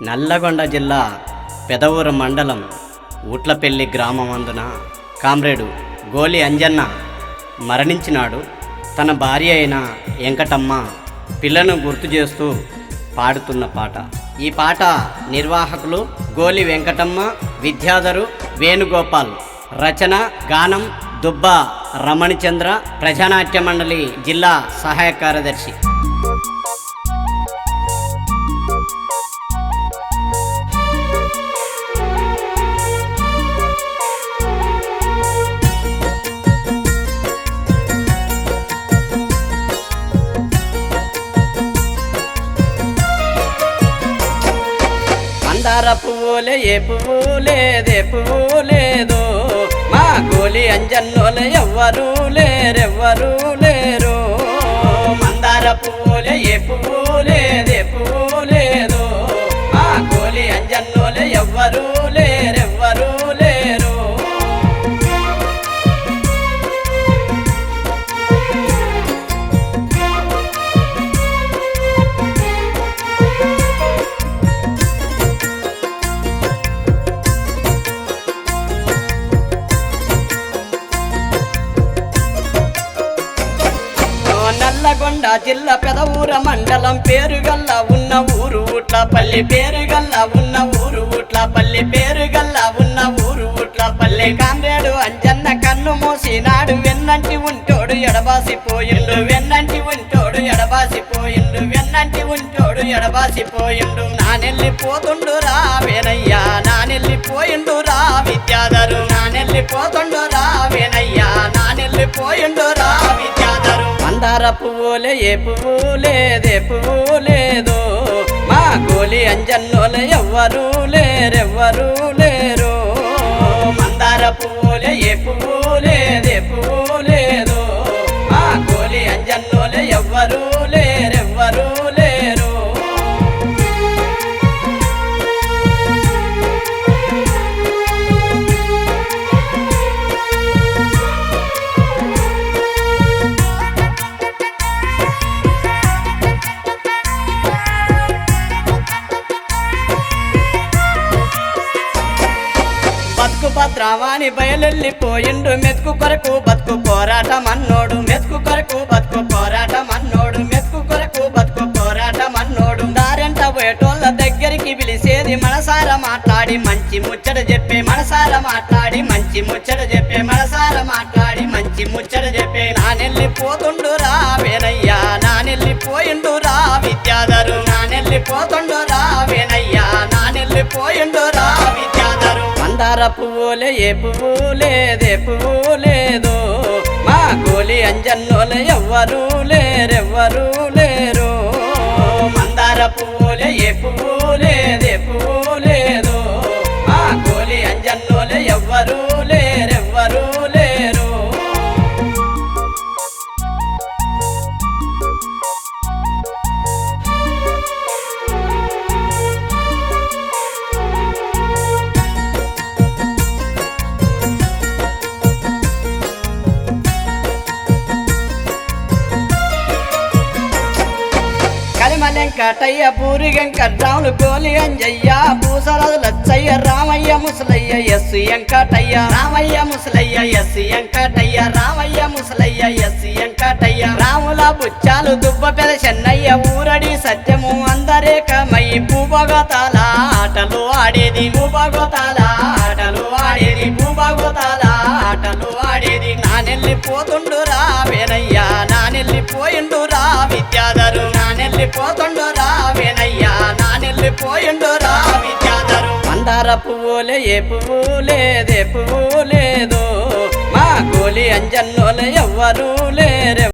నల్లగొండ జిల్లా పెదవూరు మండలం ఊట్లపల్లి గ్రామమందున కామ్రేడు గోలి అంజన్న మరణించినాడు. తన భార్య అయిన వెంకటమ్మ పిల్లను గుర్తు చేస్తూ పాడుతున్న పాట. ఈ పాట నిర్వాహకులు గోలి వెంకటమ్మ, విద్యాధరు వేణుగోపాల్. రచన గానం దుబ్బ రమణిచంద్ర, ప్రజానాట్య మండలి జిల్లా సహాయ కార్యదర్శి. మందార పువ్వులే ఏ పువ్వులేదే పువ్వు లేదు, మా గోలి అంజన్నోలే ఎవ్వరూ లేరెవ్వరూ లేరు. మందార పువ్వులే ఏ పువ్వులేదే పువ్వు లేదు, మా గోలి అంజన్నోలే ఎవ్వరూ లేరెవ్వరూ లేరు. నల్లగొండ జిల్లా పెదవూర మండలం పేరుగల్ల ఉన్న ఊరు ఊట్లపల్లి, పేరుగల్ల ఉన్న ఊరు ఊట్లపల్లి, పేరుగల్ల ఉన్న ఊరు ఊట్లపల్లి. కామ్రేడు అంజన్న కన్ను మోసినాడు, వెన్నంటి ఉంటోడు ఎడబాసిపోయిండు, వెన్నంటి ఉంటోడు ఎడబాసిపోయిండు, వెన్నంటి ఉంటోడు ఎడబాసిపోయిండు. నానెళ్ళిపోతుండు రా వేనయ్యా, నానెళ్ళిపోయిండు రా విద్యాధరు, నానెళ్ళిపోతుండు రా వేనయ్యా, నానెళ్ళిపోయిండు రా విద్యాధరు. మందార పువ్వులే ఏ పువ్వులేదే పువ్వు లేదు, మా గోలి అంజన్నోలే ఎవ్వరూ లేరెవ్వరూ లేరు. మందార పువ్వులే ఏ పువ్వులేదే పువ్వు లేదు, మా గోలి అంజన్నోలే ఎవ్వరూ లేరెవ్వరూ లేరు. బతుకు భద్రావాణి బయలెళ్ళిపోయిండు, మెతుకు కొరకు బతుకు పోరాటం అన్నోడు, మెతుకు కొరకు బతుకు పోరాటం అన్నోడు, మెతుకు కొరకు బతుకు పోరాటం అన్నోడు. దారెంట పోయేటోళ్ళ దగ్గరికి పిలిచేది, మనసార మాట్లాడి మంచి ముచ్చట చెప్పే, మనసార మాట్లాడి మంచి ముచ్చట చెప్పే, మనసార మాట్లాడి మంచి ముచ్చట చెప్పే. నానెళ్ళిపోతుండు రా వేనయ్యా, నానెళ్ళిపోయిండు రా విద్యాధరు, నానెళ్ళిపోతుండు రా వేనయ్యా, నానెళ్ళిపోయిండు రా విద్యాధరు. మందార పువ్వులే ఏ పువ్వులేదే పువ్వు లేదు, మా గోలి అంజన్నోలే ఎవ్వరూ లేరెవ్వరూ లేరు. మందార పువ్వులే ఏ పువ్వులేదే పువ్వు లేదు, మా గోలి అంజన్నోలే ఎవ్వరూ లేరెవ్వరూ లేరు. Venkataiah Puri Venkatramulu Goli Anjaiah, Bhusaraju Lachaiah, Ramaiah Musalaiah, SC Venkataiah, Ramaiah Musalaiah, SC Venkataiah, Ramaiah Musalaiah, SC Venkataiah. Ramula Buchalu దుబ్బ పెద చెన్నయ్య, ఊరడి సత్యము అందరేకమై భూభాగోతాల ఆటలు ఆడేది, భూభాగోతాల ఆటలు ఆడేది, భూభాగోతాల ఆటలు ఆడేది. నానెళ్ళిపోతుండు రా వేనయ్యా, నానెళ్ళిపోయిండు రా విద్యాధరు, నానెళ్ళిపోతుండు రా వేనయ్యా, నానెళ్ళిపోయిండు రా విద్యాధరు. మందార పువ్వులే ఏ పువ్వులేదే పువ్వు లేదు, మా గోలి అంజన్నోలే ఎవ్వరూ లేరె